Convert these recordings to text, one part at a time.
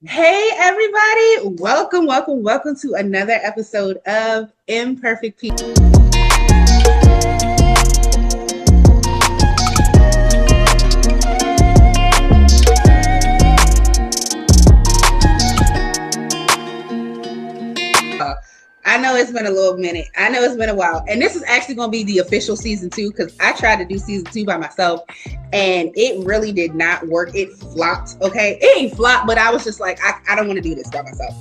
Hey everybody, welcome to another episode of Imperfect People. I know it's been a little minute. I know it's been a while. And this is actually going to be the official season 2 because I tried to do season 2 by myself and it really did not work. It flopped. Okay. It ain't flopped, but I was just like, I don't want to do this by myself.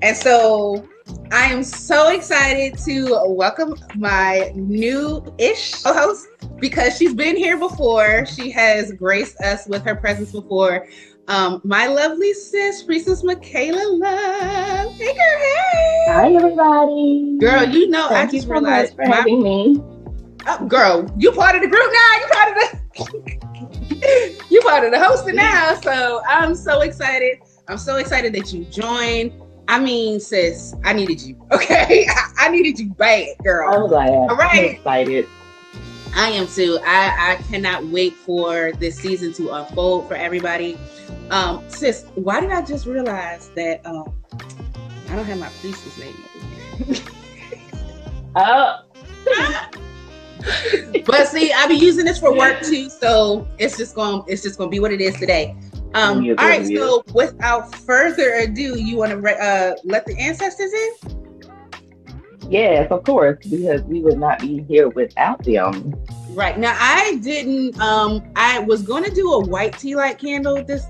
And so I am so excited to welcome my new-ish co-host because she's been here before. She has graced us with her presence before. My lovely sis, Priestess Michaela Love. Hey, girl, hey. Hi, everybody. Girl, you know, Thank I just you so realized. much for having me. Girl, you part of the group now. You part of the you part of the hosting now. So I'm so excited. I'm so excited that you joined. I mean, sis, I needed you. Okay, I needed you bad, girl. I'm glad. All right. I'm excited. I am too. I cannot wait for this season to unfold for everybody. Sis, why did I just realize that I don't have my priestess name over here? Oh. But see, I be using this for work too, so it's just gonna be what it is today. All right, so without further ado, you want to let the ancestors in? Yes, of course, because we would not be here without them. Right. Now I didn't I was gonna do a white tea light candle this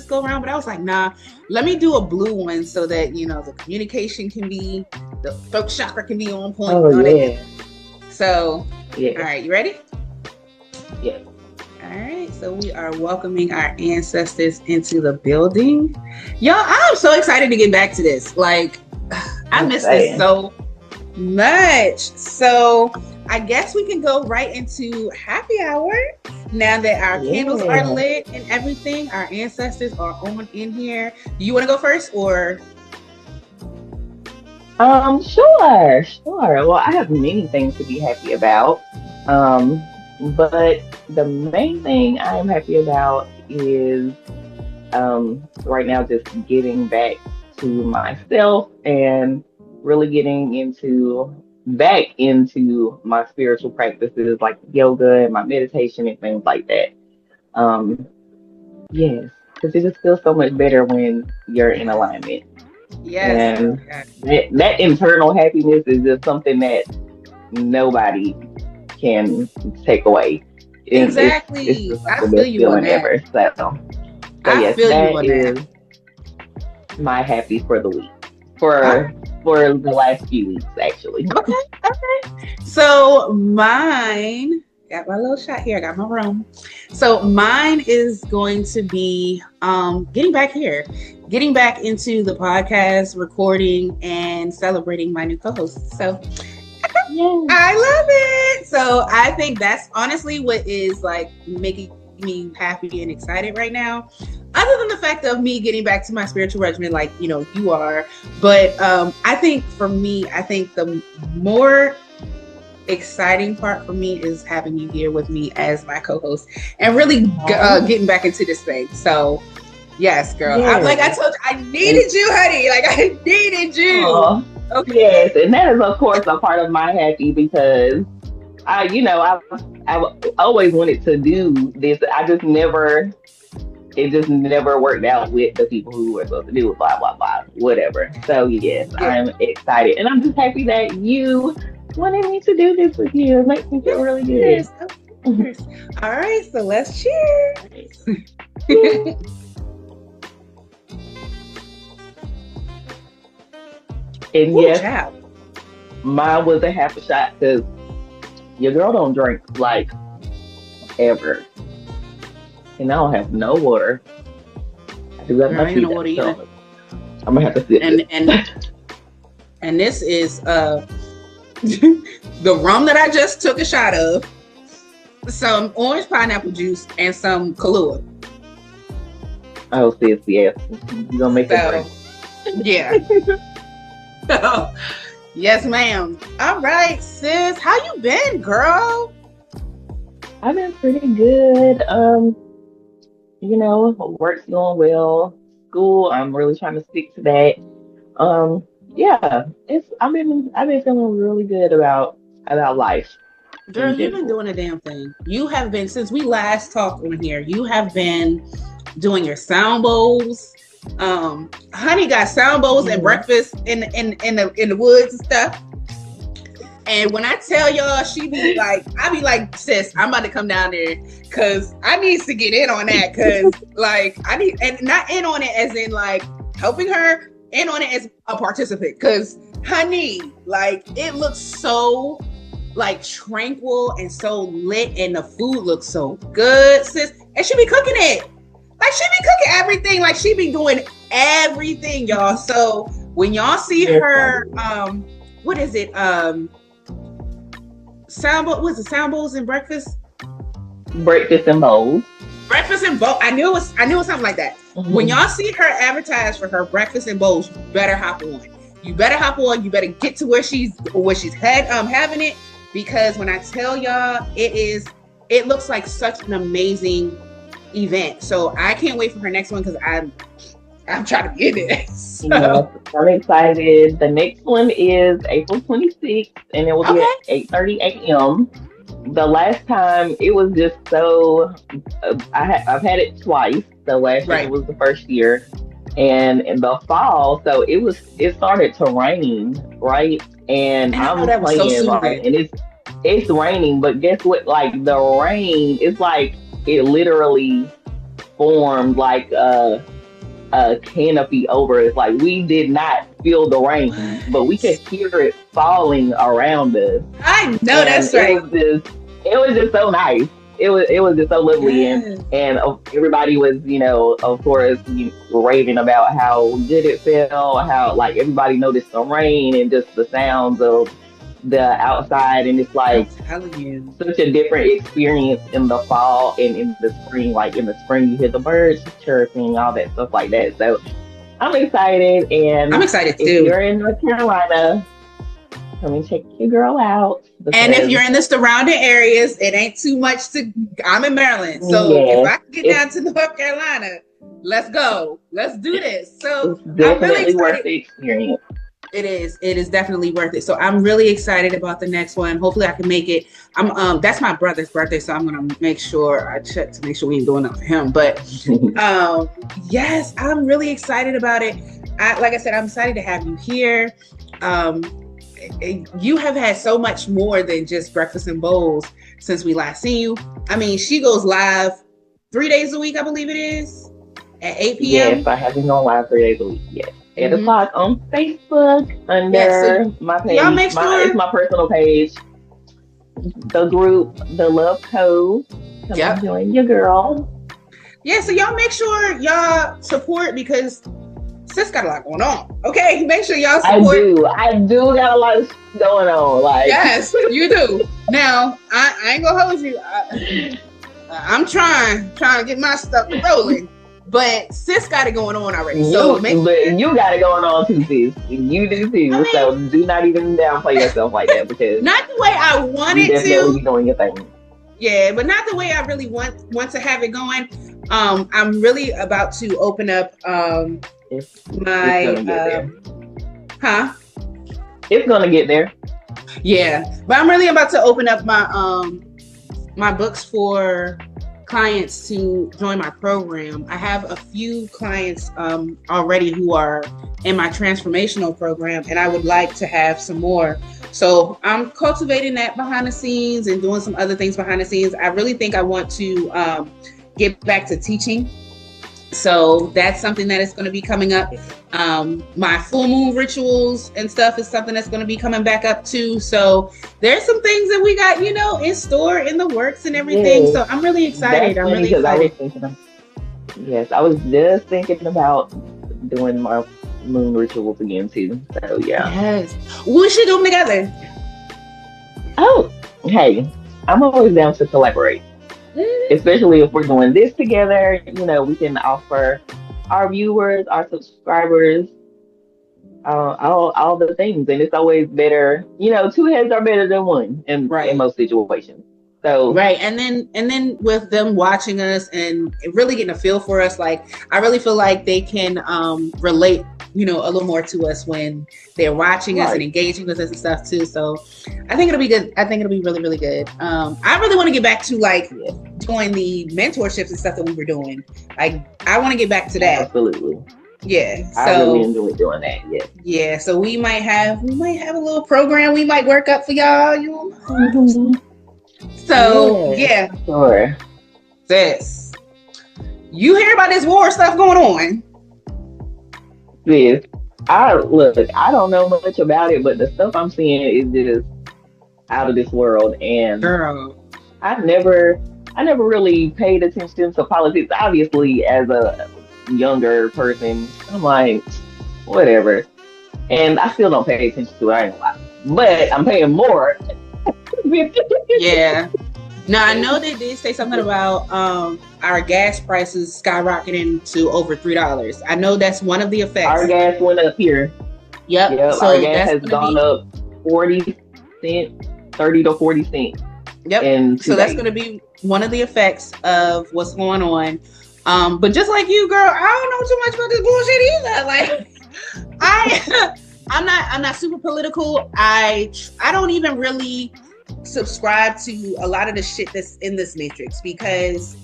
go around, but I was like, nah, let me do a blue one so that the communication can be, the throat chakra can be on point. Oh, yeah. So Yeah. All right, you ready? Yeah. All right, so we are welcoming our ancestors into the building. Y'all, I'm so excited to get back to this. Like, I miss this so much. So I guess we can go right into happy hour now that our candles are lit and everything. Our ancestors are on in here. Do you want to go first or? Sure. Well, I have many things to be happy about. But the main thing I'm happy about is right now just getting back to myself and really getting back into my spiritual practices like yoga and my meditation and things like that. Yes, because it just feels so much better when you're in alignment. Yes. And that internal happiness is just something that nobody can take away. Exactly. It's just like I feel you on that. Ever. So yes, that is my happy for the week. For the last few weeks, actually. Okay. So mine, got my little shot here. I got my room. So mine is going to be getting back into the podcast, recording, and celebrating my new co-host. So I love it. So I think that's honestly what is like making me happy and excited right now. Other than the fact of me getting back to my spiritual regimen, like you are, but I think for me, the more exciting part for me is having you here with me as my co-host and really getting back into this thing. So yes, girl. Yes. Like I told you, I needed you, honey. Like I needed you. Aww. Okay. Yes, and that is of course a part of my happy because I always wanted to do this. It just never worked out with the people who were supposed to do it, blah, blah, blah, whatever. So yes, I'm excited. And I'm just happy that you wanted me to do this with you. It makes me feel really good. Yes, of course. All right, so let's cheers. And yes, mine was a half a shot because your girl don't drink like ever. And I don't have no water. I do have my tea. So I'm gonna have to sit. And this is the rum that I just took a shot of, some orange pineapple juice, and some Kahlua. Oh, sis, yes. You're gonna make it drink. Yeah. Yes, ma'am. All right, sis. How you been, girl? I've been pretty good. Work's going well. school. I'm really trying to stick to that. Yeah, it's I've been feeling really good about life Girl, in you've been general. doing a damn thing. You have been, since we last talked on here, you have been doing your sound bowls. Honey got sound bowls and Mhm. breakfast in the woods and stuff. And when I tell y'all, she be like, I be like, sis, I'm about to come down there because I needs to get in on that. Because like I need, and not in on it as in like helping her, in on it as a participant. Because honey, like it looks so like tranquil and so lit, and the food looks so good, sis. And she be cooking it. Like she be cooking everything. Like she be doing everything, y'all. So when y'all see Yes, I her, do. what is it? Sound bowl, was it sound bowls and breakfast? Breakfast and bowls. Breakfast and bowl. I knew it was something like that. When Mhm. y'all see her advertise for her breakfast and bowls, you better hop on. You better hop on. You better get to where she's having it, because when I tell y'all, it looks like such an amazing event. So I can't wait for her next one because I'm trying to be in it. Yes, So I'm excited. The next one is April 26th, and it will be at okay. 8:30 a.m. The last time it was just so I've had it twice. So last year Right. was the first year, and in the fall, so it started to rain, right? And And I know I'm that was so playing like, soothing. and it's raining, but guess what? Like the rain, it's like it literally formed like a canopy over us. Like we did not feel the rain, but we could What? hear it falling around us, I know and that's right. it was just so nice. It was just so lovely, Yes. and everybody was, of course, raving about how good it felt, how like everybody noticed the rain and just the sounds of the outside, and it's I'm like telling you. such a different experience in the fall and in the spring. Like in the spring, you hear the birds chirping, all that stuff like that. So I'm excited, I'm and excited if too. you're in North Carolina, come and check your girl out And if because you're in the surrounding areas, it ain't too much to. I'm in Maryland, so if yes, I can get it's down to North Carolina, let's go. Let's do this. So it's I'm really definitely worth excited. the experience. It is. It is definitely worth it. So I'm really excited about the next one. Hopefully I can make it. That's my brother's birthday, so I'm gonna make sure I check to make sure we ain't doing nothing for him. But um, yes, I'm really excited about it. Like I said, I'm excited to have you here. Um, you have had so much more than just breakfast and bowls since we last seen you. I mean, she goes live 3 days a week, I believe it is, at 8 Yes, p.m. I have been on live 3 days a week. Yes, 8 o'clock Mm-hmm. on Facebook Yeah, so under my y'all page. make It's sure. my personal page. The group, the Love Code. Come and Yep. join your girl. Yeah, so y'all make sure y'all support because sis got a lot going on. Okay, make sure y'all I support. do. I do got a lot of going on. Like, Yes, you do. Now, I ain't gonna hold you. I'm trying to get my stuff rolling, but sis got it going on already. So make but sure. you got it going on too, sis. You do I too. So mean, do not even downplay yourself like that because not the way I you wanted definitely to. be doing your thing. Yeah, but not the way I really want to have it going. I'm really about to open up It's it's my gonna get there. huh? It's gonna get there. Yeah, but I'm really about to open up my books for clients to join my program. I have a few clients already who are in my transformational program, and I would like to have some more. So I'm cultivating that behind the scenes and doing some other things behind the scenes. I really think I want to get back to teaching, so that's something that is going to be coming up. My full moon rituals and stuff is something that's going to be coming back up too. So there's some things that we got, in store, in the works and everything. Yes, So I'm really excited. that's I'm funny really because I was excited. thinking of yes, I was just thinking about doing my moon rituals again too. So yeah. Yes. We should do them together. Oh, hey, I'm always down to collaborate, Mhm. especially if we're doing this together. We can offer our viewers, our subscribers, all the things, and it's always better. Two heads are better than one in Right. most situations. So right. And then with them watching us and really getting a feel for us, like I really feel like they can relate, a little more to us when they're watching us and engaging with us and stuff too. So I think it'll be good. I think it'll be really, really good. I really want to get back to like doing the mentorships and stuff that we were doing. Like I want to get back to that. Absolutely. Yeah. So I really enjoy doing that. Yeah. Yeah. So we might have a little program we might work up for y'all. So yeah. Sure. Sis, you hear about this war stuff going on? Sis, I don't know much about it, but the stuff I'm seeing is just out of this world. And girl, I never really paid attention to politics. Obviously, as a younger person, I'm like, whatever. And I still don't pay attention to it, I ain't gonna lie. But I'm paying more. Yeah. Now I know they did say something about our gas prices skyrocketing to over $3. I know that's one of the effects. Our gas went up here. Yep. So our gas has gone up 40 cents, 30 to 40 cents. Yep. So that's going to be one of the effects of what's going on. But just like you, girl, I don't know too much about this bullshit either. Like, I'm not super political. I don't even really subscribe to a lot of the shit that's in this matrix because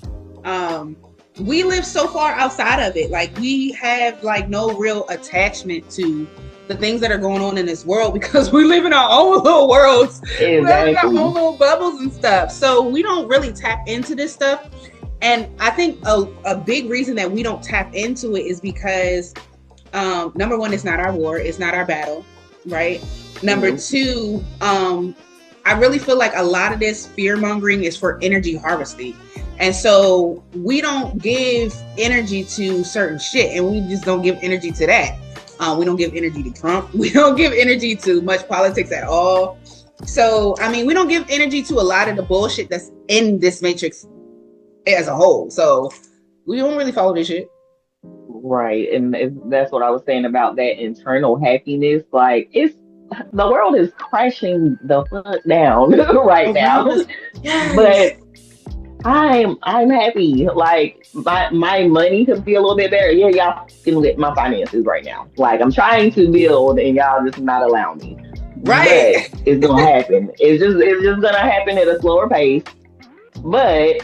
we live so far outside of it. Like we have like no real attachment to the things that are going on in this world because we live in our own little worlds. Exactly. We live in our own little bubbles and stuff. So we don't really tap into this stuff. And I think a big reason that we don't tap into it is because number one, it's not our war, it's not our battle, right? Number two, I really feel like a lot of this fear mongering is for energy harvesting. And so we don't give energy to certain shit and we just don't give energy to that. We don't give energy to Trump. We don't give energy to much politics at all. So, I mean, we don't give energy to a lot of the bullshit that's in this matrix as a whole. So we don't really follow this shit. Right. And that's what I was saying about that internal happiness. Like the world is crashing the fuck down right now. Yes. But I'm happy. Like my money could be a little bit better. Yeah, y'all can get my finances right now. Like I'm trying to build and y'all just not allow me. Right. But it's gonna happen. It's just gonna happen at a slower pace. But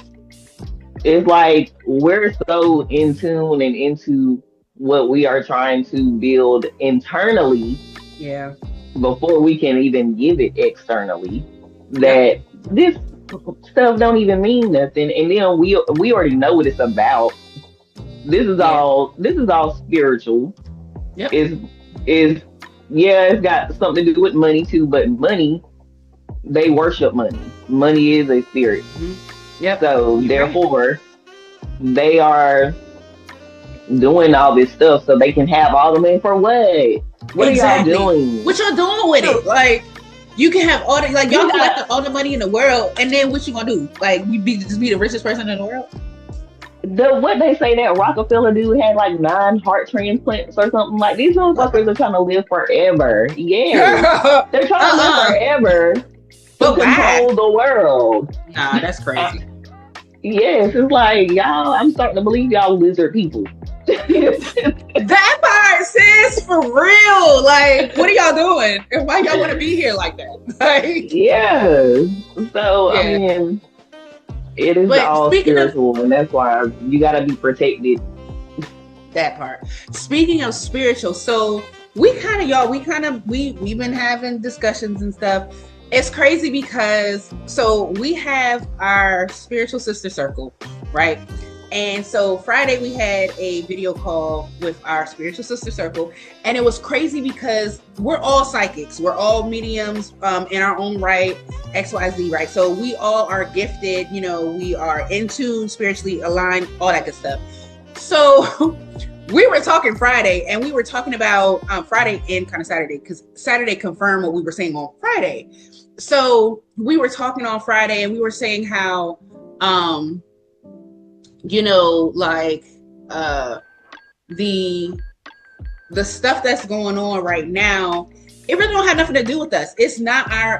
it's like we're so in tune and into what we are trying to build internally. Yeah. Before we can even give it externally, that this stuff don't even mean nothing. And then we already know what it's about. This is all spiritual. Yep. It's got something to do with money too, but money, they worship money. Money is a spirit. Mm-hmm. Yep. So therefore, they are doing all this stuff so they can have all the money for what? What exactly. are y'all doing? What y'all doing with it? Like, you can have all the, like, y'all collect all the money in the world, and then what you gonna do? Like, you just be the richest person in the world? What they say that Rockefeller dude had like 9 heart transplants or something. Like these motherfuckers are trying to live forever. Yeah, they're trying to live forever to control the world. Nah, that's crazy. Yes, it's like y'all. I'm starting to believe y'all lizard people. That part, sis, for real. Like, what are y'all doing? And why y'all want to be here like that? Like, yeah. So I mean, it is all spiritual, and that's why you gotta be protected. That part. Speaking of spiritual, so we've been having discussions and stuff. It's crazy because we have our spiritual sister circle, right? And so Friday we had a video call with our spiritual sister circle, and it was crazy because we're all psychics, we're all mediums in our own right, XYZ, right? So we all are gifted, we are in tune, spiritually aligned, all that good stuff. So we were talking Friday, and we were talking about Friday and kind of Saturday, because Saturday confirmed what we were saying on Friday. So we were talking on Friday, and we were saying how the stuff that's going on right now, it really don't have nothing to do with us. It's not our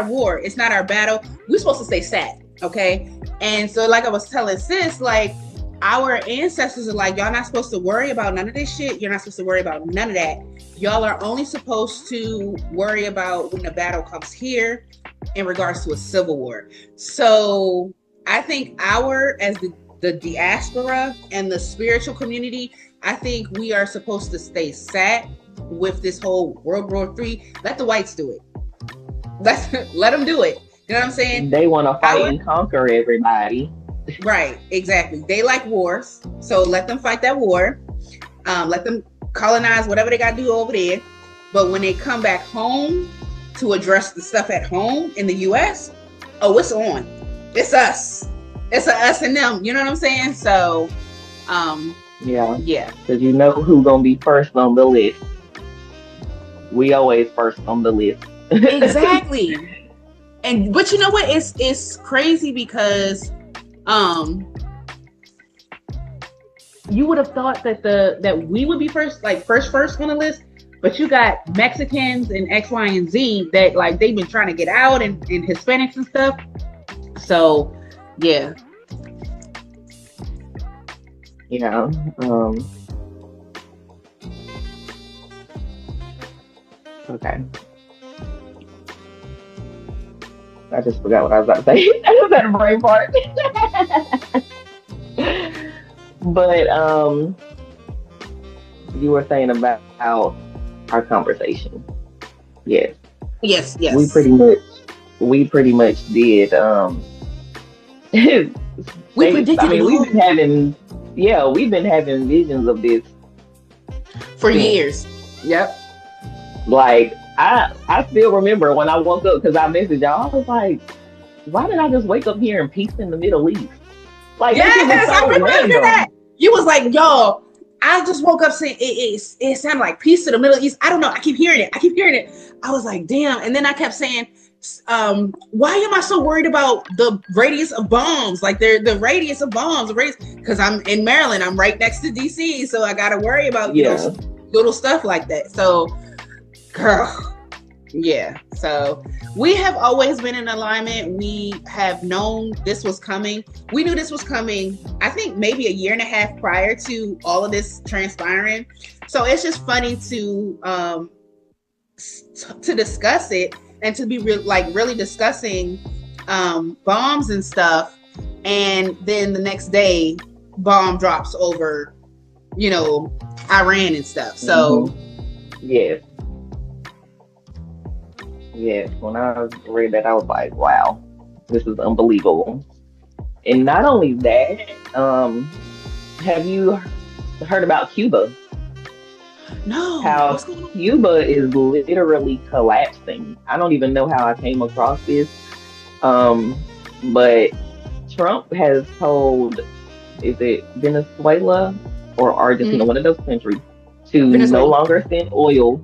war. It's not our battle. We're supposed to stay sad. Okay. And so like I was telling sis, like our ancestors are like, y'all not supposed to worry about none of this shit. You're not supposed to worry about none of that. Y'all are only supposed to worry about when the battle comes here in regards to a civil war. So I think as the diaspora and the spiritual community, I think we are supposed to stay sat with this whole World War III. Let the whites do it. Let them do it. You know what I'm saying? They want to fight and conquer everybody. Right, exactly. They like wars, so let them fight that war. Let them colonize whatever they got to do over there. But when they come back home to address the stuff at home in the U.S., oh, it's on. It's us. It's us and them. You know what I'm saying? So, yeah. Because you know who's gonna be first on the list. We always first on the list. Exactly. But you know what? It's crazy because you would have thought that we would be first on the list, but you got Mexicans and X, Y, and Z that like they've been trying to get out, and Hispanics and stuff. So yeah. Okay. I just forgot what I was about to say. I just had a brain fart. But you were saying about our conversation. Yes. We pretty much did. We predicted. I mean, we've been having visions of this for years. Yep. Like I still remember when I woke up, because I messaged y'all. I was like, why did I just wake up here in peace in the Middle East? Like, yes, I remember that. You was like, y'all, I just woke up saying it sounded like peace to the Middle East. I don't know. I keep hearing it. I was like, damn. And then I kept saying, why am I so worried about the radius of bombs? Like the radius of bombs, because I'm in Maryland. I'm right next to DC. So I got to worry about, you know, little stuff like that. So, girl. Yeah. So we have always been in alignment. We have known this was coming. We knew this was coming, I think maybe a year and a half prior to all of this transpiring. So it's just funny to discuss it and to be really discussing bombs and stuff. And then the next day, bomb drops over, you know, Iran and stuff. So Yes, when I read that, I was like, wow, this is unbelievable. And not only that, have you heard about Cuba? No. How Cuba is literally collapsing. I don't even know how I came across this. But Trump has told, is it Venezuela or Argentina, one of those countries, to no longer send oil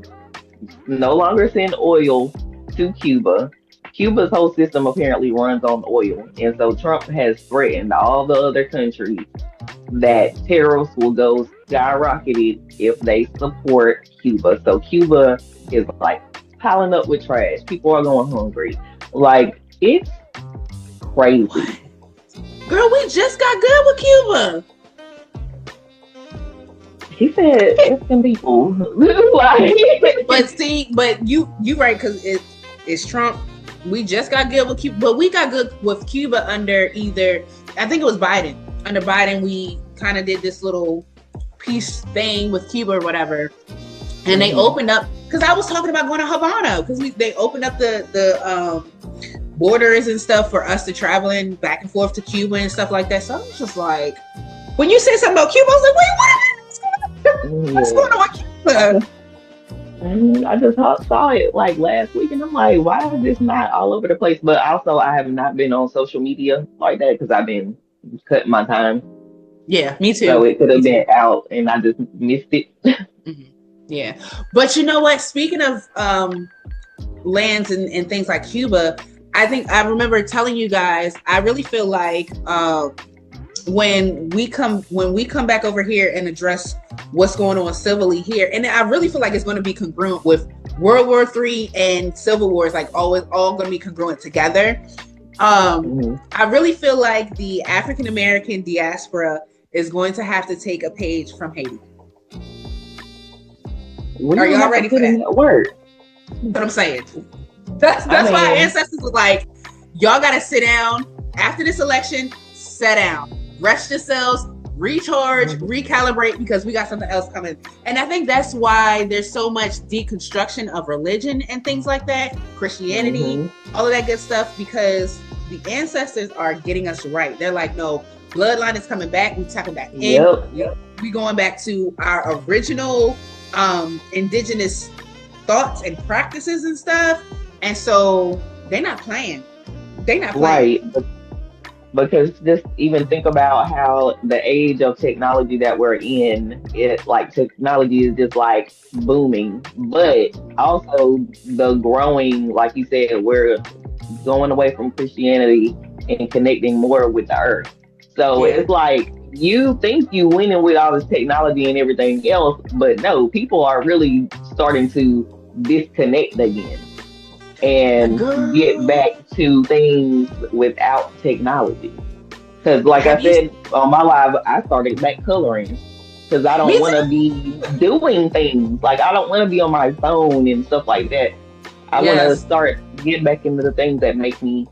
to Cuba. Cuba's whole system apparently runs on oil. And so Trump has threatened all the other countries that tariffs will go skyrocketed if they support Cuba. So Cuba is like piling up with trash. People are going hungry. Like, it's crazy. Girl, we just got good with Cuba. He said it's some people. Like, but you right, because it's Trump. We just got good with Cuba, but we got good with Cuba under I think it was Biden. Under Biden, we kind of did this little peace thing with Cuba or whatever. And they opened up, because I was talking about going to Havana, because they opened up the borders and stuff for us to travel in back and forth to Cuba and stuff like that. So I was just like, when you said something about Cuba, I was like, wait, what's going on with Cuba? I just saw it like last week, and I'm like, why is this not all over the place? But also, I have not been on social media like that because I've been cutting my time. Yeah, me too. So it could have been out, and I just missed it. Yeah, but you know what? Speaking of lands and things like Cuba, I think I remember telling you guys, I really feel like when we come back over here and address what's going on civilly here, and I really feel like it's going to be congruent with World War III and Civil War. It's like all going to be congruent together. I really feel like the African American diaspora is going to have to take a page from Haiti. Are y'all ready for that? Work. What I'm saying. That's why our ancestors were like, y'all got to sit down after this election. Sit down, rest yourselves, recharge, recalibrate, because we got something else coming. And I think that's why there's so much deconstruction of religion and things like that, Christianity, all of that good stuff, because the ancestors are getting us right. They're like, no, bloodline is coming back. We tapping back in. Yep. We going back to our original indigenous thoughts and practices and stuff. And so they're not playing. Right. Because just even think about how the age of technology that we're in, technology is just like booming, but also the growing, like you said, we're going away from Christianity and connecting more with the earth. So it's like, you think you winning with all this technology and everything else, but no, people are really starting to disconnect again and get back to things without technology. Because like I said on my live, I started back coloring because I don't want to be doing things. Like, I don't want to be on my phone and stuff like that. I want to start getting back into the things that make me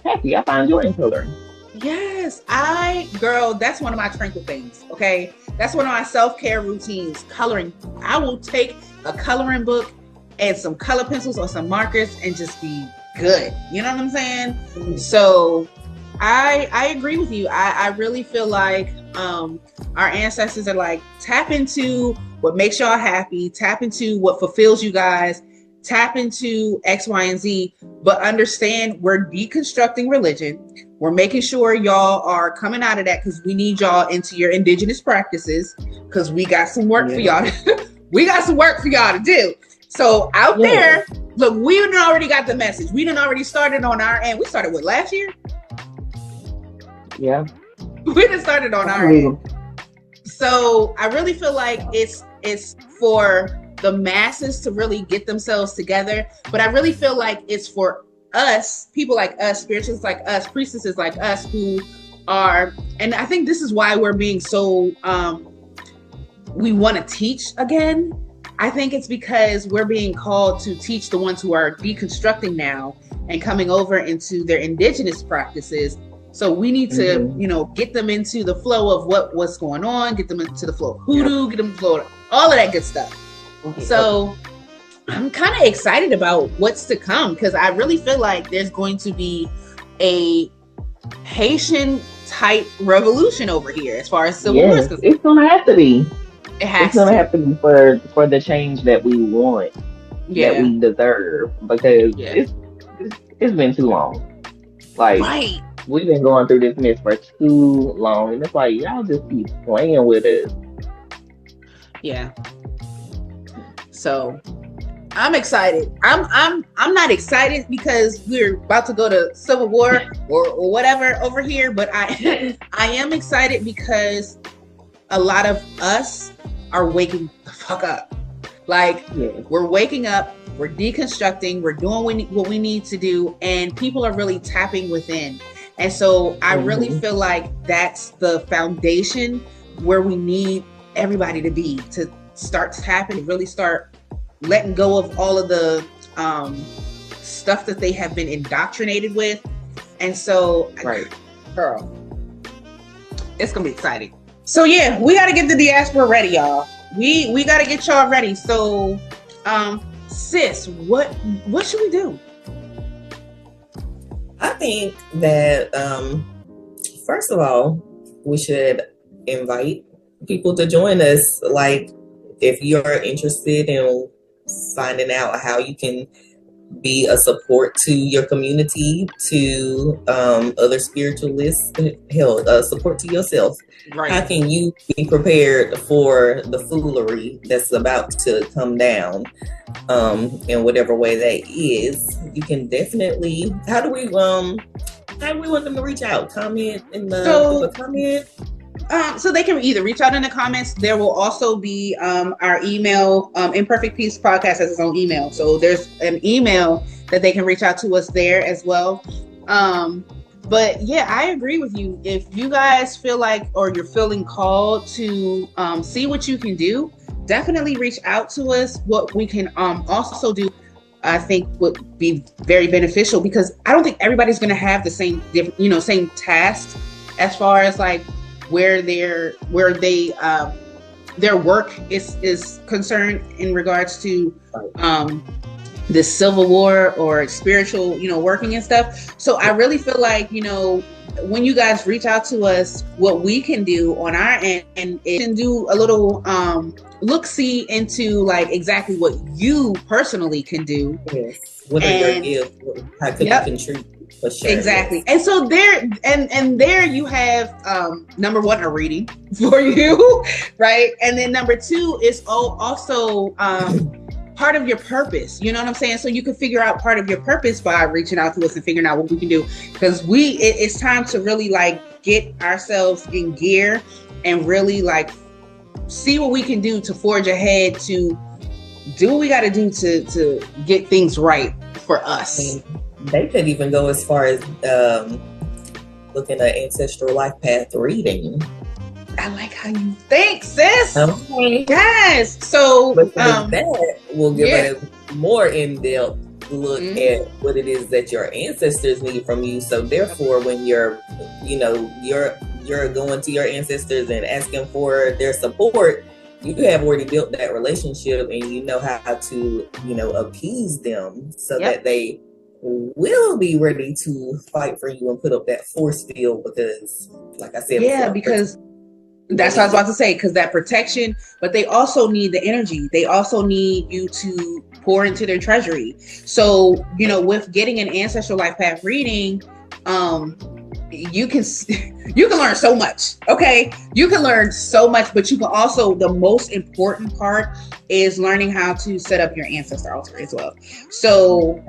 happy. I find joy in coloring. Yes, that's one of my tranquil things. Okay, that's one of my self-care routines. Coloring. I will take a coloring book and some color pencils or some markers and just be good. You know what I'm saying? So I agree with you. I really feel like our ancestors are like, tap into what makes y'all happy, tap into what fulfills you guys, tap into X, Y, and Z, but understand we're deconstructing religion. We're making sure y'all are coming out of that because we need y'all into your indigenous practices because we got some work for y'all. We got some work for y'all to do. So out there, look, we done already got the message. We done already started on our end. We started with last year. Yeah. We done started on our end. So I really feel like it's for the masses to really get themselves together. But I really feel like it's for us, people like us, spiritualists like us, priestesses like us who are, and I think this is why we're being so, we want to teach again. I think it's because we're being called to teach the ones who are deconstructing now and coming over into their indigenous practices. So we need to, get them into the flow of what's going on, get them into the flow of hoodoo, get them into the flow of all of that good stuff. So I'm kind of excited about what's to come because I really feel like there's going to be a Haitian type revolution over here as far as civil war is concerned. It's going to have to be. It's going to have to be for the change that we want, that we deserve, because it's been too long. Like, we've been going through this mess for too long, and it's like, y'all just keep playing with us. Yeah. So I'm excited. I'm not excited because we're about to go to civil war or whatever over here, but I am excited because a lot of us are waking the fuck up. Like, we're waking up, we're deconstructing, we're doing what we need to do, and people are really tapping within. And so I really feel like that's the foundation where we need everybody to be, to start tapping, really start letting go of all of the stuff that they have been indoctrinated with. And so, girl, it's gonna be exciting. So yeah, we got to get the diaspora ready, y'all. We got to get y'all ready. So, sis, what should we do? I think that first of all, we should invite people to join us. Like, if you're interested in finding out how you can be a support to your community, to other spiritualists, hell, support to yourself. Right. How can you be prepared for the foolery that's about to come down in whatever way that is? You can definitely, how do we want them to reach out? Comment in the comment? So they can either reach out in the comments. There will also be our email. Imperfect Peace Podcast has its own email. So there's an email that they can reach out to us there as well. But yeah, I agree with you. If you guys feel like, or you're feeling called to see what you can do, definitely reach out to us. What we can also do, I think, would be very beneficial, because I don't think everybody's going to have the same, same task as far as like where they their work is concerned in regards to the Civil War or spiritual, working and stuff. So I really feel like, when you guys reach out to us, what we can do on our end, and it can do a little look-see into like exactly what you personally can do. Yes. What are your gifts? How can you contribute? For sure. Exactly. And so there, and there you have number one, a reading for you, right? And then number two is also part of your purpose. You know what I'm saying? So you can figure out part of your purpose by reaching out to us and figuring out what we can do. Because it's time to really like get ourselves in gear and really like see what we can do to forge ahead, to do what we got to do to get things right for us. They could even go as far as looking at ancestral life path reading. I like how you think, sis. Okay. Yes. So that will give a more in-depth look at what it is that your ancestors need from you. So therefore, when you're going to your ancestors and asking for their support, you have already built that relationship, and you know how to appease them so that they will be ready to fight for you and put up that force field, because like I said because that's what I was about to say, because that protection, but they also need the energy. They also need you to pour into their treasury. So, with getting an ancestral life path reading, you can learn so much. Okay. You can learn so much, but you can also, the most important part is learning how to set up your ancestor altar as well. So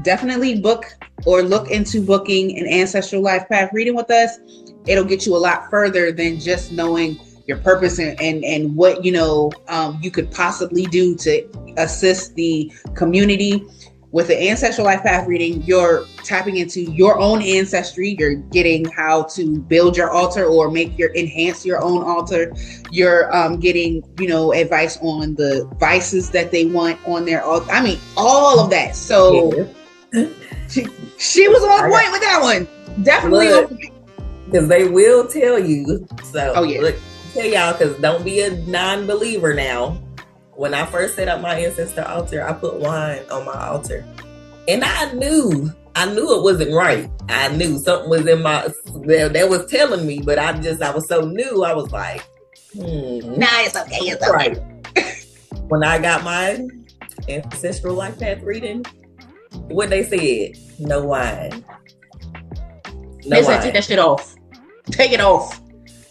definitely book or look into booking an ancestral life path reading with us. It'll get you a lot further than just knowing your purpose and what, you could possibly do to assist the community. With the ancestral life path reading, you're tapping into your own ancestry. You're getting how to build your altar or enhance your own altar. You're getting, advice on the vices that they want on their altar. I mean, all of that. So she was on point with that one. Definitely. Because they will tell you. So look, tell y'all, because don't be a non-believer now. When I first set up my ancestor altar, I put wine on my altar. And I knew it wasn't right. I knew something was in that was telling me, but I was so new. I was like, nah, it's okay. It's right. When I got my ancestral life path reading, what they said, no wine. They said, take that shit off. Take it off.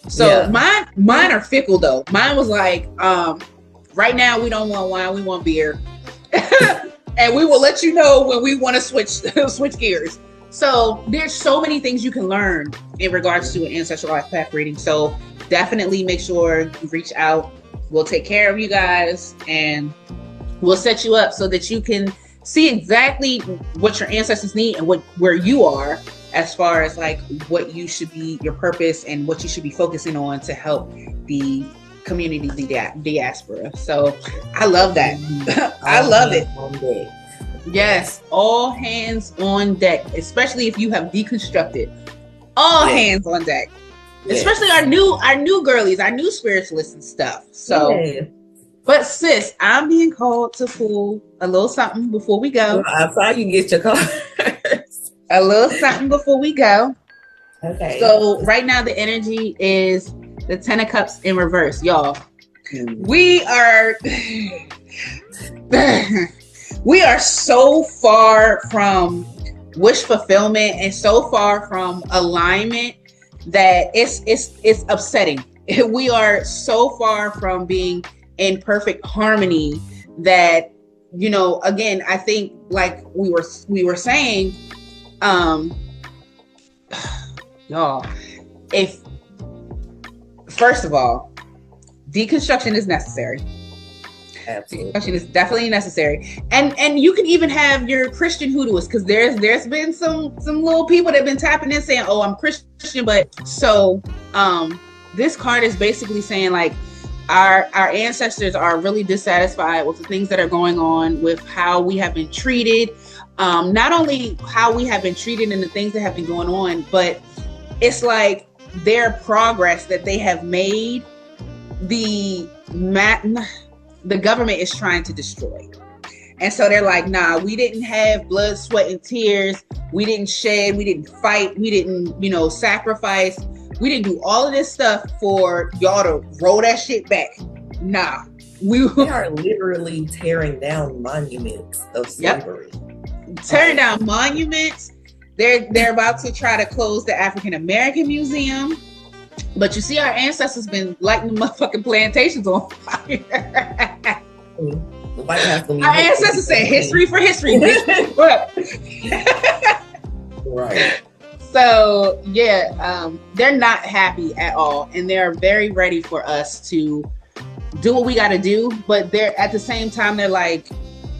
So mine are fickle though. Mine was like, right now we don't want wine, we want beer. And we will let you know when we want to switch gears. So there's so many things you can learn in regards to an ancestral life path reading. So definitely make sure you reach out. We'll take care of you guys and we'll set you up so that you can see exactly what your ancestors need and where you are as far as like what you should be, your purpose, and what you should be focusing on to help the community, the diaspora. So I love that. I love it. Yes, all hands on deck, especially if you have deconstructed. All hands on deck. Yes. Especially our new girlies, our new spiritualists and stuff. So but sis, I'm being called to pull a little something before we go. I saw you get your cards. A little something before we go. Okay. So right now the energy is the 10 of Cups in reverse, y'all. We are so far from wish fulfillment and so far from alignment that it's upsetting. We are so far from being in perfect harmony that, again, I think like we were saying, y'all, if first of all, deconstruction is necessary. Absolutely. Construction is definitely necessary. And you can even have your Christian hoodooists, because there's been some little people that have been tapping in saying, oh, I'm Christian, but so this card is basically saying like our ancestors are really dissatisfied with the things that are going on, with how we have been treated. Not only how we have been treated and the things that have been going on, but it's like their progress that they have made, the government is trying to destroy. And so they're like, nah, we didn't have blood, sweat, and tears. We didn't shed. We didn't fight. We didn't, sacrifice. We didn't do all of this stuff for y'all to roll that shit back. Nah. They are literally tearing down monuments of slavery. Yep. Tearing down monuments. They're about to try to close the African American Museum. But you see, our ancestors been lighting the motherfucking plantations on fire. Our ancestors said history for history. Right. So yeah, they're not happy at all, and they're very ready for us to do what we got to do. But they're at the same time, they're like,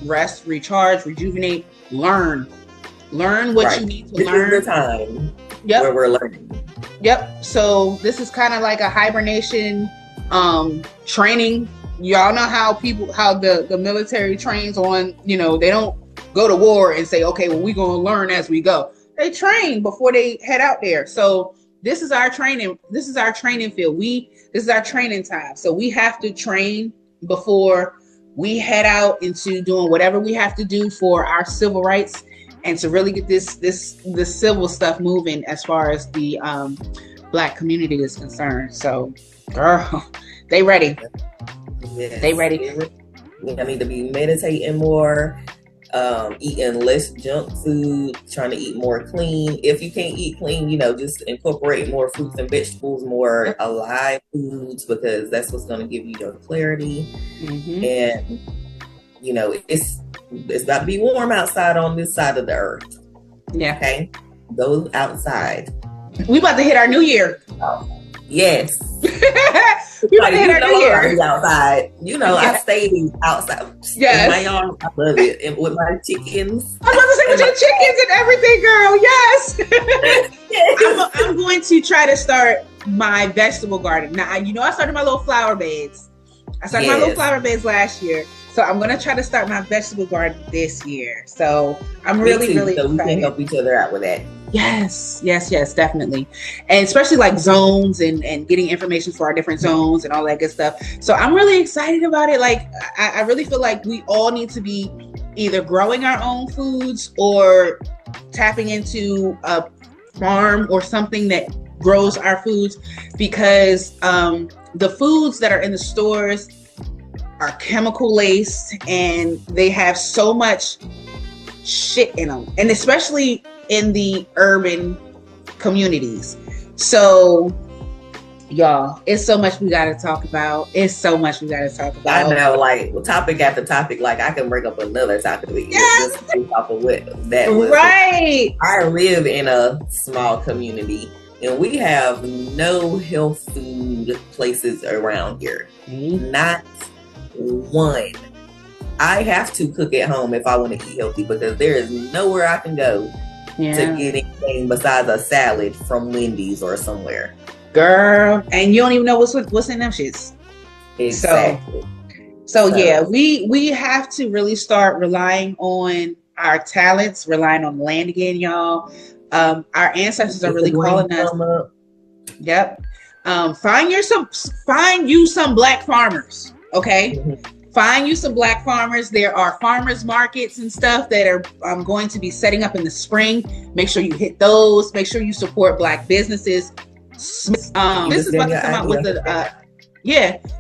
rest, recharge, rejuvenate, learn what you need to learn. This is the time where we're learning. Yep. So this is kind of like a hibernation training. Y'all know how the military trains on, they don't go to war and say, okay, well, we're going to learn as we go. They train before they head out there. So this is our training. This is our training field. This is our training time. So we have to train before we head out into doing whatever we have to do for our civil rights, and to really get this civil stuff moving as far as the Black community is concerned. So, girl, they ready. Yes. They ready. I need to be meditating more, eating less junk food, trying to eat more clean. If you can't eat clean, just incorporate more fruits and vegetables, more alive foods, because that's what's going to give you your clarity. Mm-hmm. And it's about to be warm outside on this side of the earth. Yeah. Okay. Go outside. We about to hit our new year. Yes. We about to hit our new year. Outside. I stayed outside. Yes. In my yard. I love it. And with my chickens. I was about to say with your chickens and everything, girl. Yes. Yes. I'm going to try to start my vegetable garden. Now, I started my little flower beds. My little flower beds last year. So I'm going to try to start my vegetable garden this year. So I'm really excited. So we can help each other out with that. Yes, definitely. And especially like zones and getting information for our different zones and all that good stuff. So I'm really excited about it. Like, I really feel like we all need to be either growing our own foods or tapping into a farm or something that grows our foods, because the foods that are in the stores are chemical laced and they have so much shit in them, and especially in the urban communities. So y'all, it's so much we got to talk about. I know, like topic after topic, like I can bring up another topic. Yes. Just based off of what that was. Right. I live in a small community and we have no health food places around here. Mm-hmm. Not one. I have to cook at home if I want to eat healthy, because there is nowhere I can go to get anything besides a salad from Wendy's or somewhere. Girl, and you don't even know what's in them shits. Exactly. So yeah, we have to really start relying on our talents, relying on land again, y'all. Our ancestors are really calling us. Yep. Find you some Black farmers. Okay. Mm-hmm. Find you some Black farmers. There are farmers markets and stuff that are going to be setting up in the spring. Make sure you hit those. Make sure you support Black businesses. This is about to come out with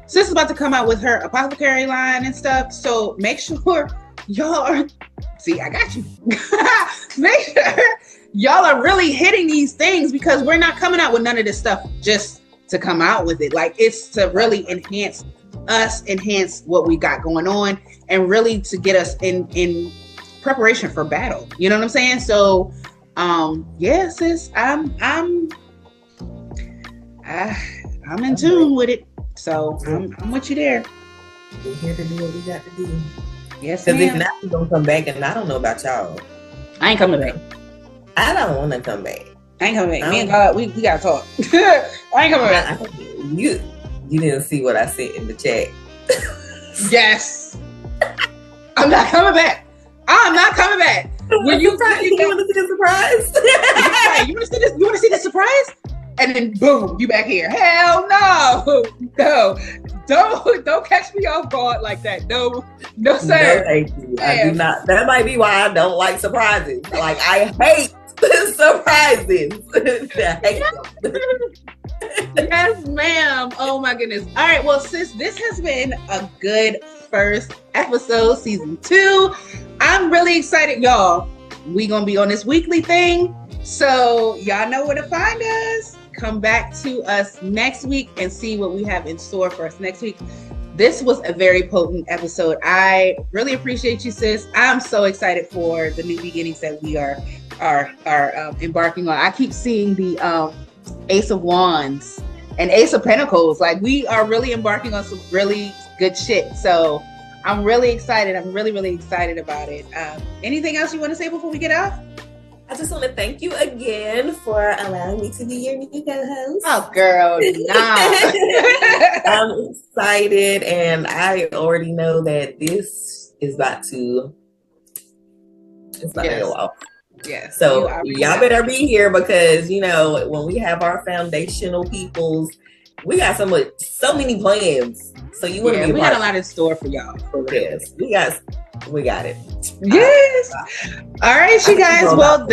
Sis is about to come out with her apothecary line and stuff. So make sure y'all are. See, I got you. Make sure y'all are really hitting these things, because we're not coming out with none of this stuff just to come out with it. Like, it's to really enhance what we got going on, and really to get us in preparation for battle. You know what I'm saying? So, yeah, sis, I'm in tune with it. So I'm with you there. We're here to do what we got to do. Yes, Because if ma'am. not, we're gonna come back, and I don't know about y'all. I ain't coming back. I don't want to come back. I ain't coming back. Me and God, we gotta talk. I ain't coming back. You didn't see what I said in the chat. Yes. I'm not coming back. I'm not coming back. When you want to see the surprise? Right, you want to see this? You want to see the surprise? And then boom, you back here. Hell no, no, don't catch me off guard like that. No, sir. No, thank you. I do not. That might be why I don't like surprises. Like I hate surprises. I hate them. Yes, ma'am. Oh my goodness. All right. Well, sis, this has been a good first episode, season 2. I'm really excited, y'all. We gonna be on this weekly thing, so y'all know where to find us. Come back to us next week and see what we have in store for us next week. This was a very potent episode. I really appreciate you, sis. I'm so excited for the new beginnings that we are embarking on. I keep seeing the Ace of Wands and Ace of Pentacles. Like, we are really embarking on some really good shit. So I'm really excited. I'm really, really excited about it. Anything else you want to say before we get off? I just want to thank you again for allowing me to be your new co-host. Oh, girl, nah. I'm excited, and I already know that this is about to go off. Yes. So y'all better be here, because when we have our foundational peoples, we got so many plans. So you want to be. We got a lot in store for y'all. Yes, we got it. Yes. All right, you guys. Well, all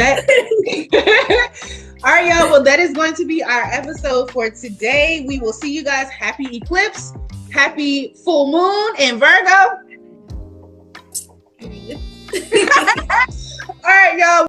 right, y'all. Well, that is going to be our episode for today. We will see you guys. Happy eclipse. Happy full moon in Virgo. All right, y'all.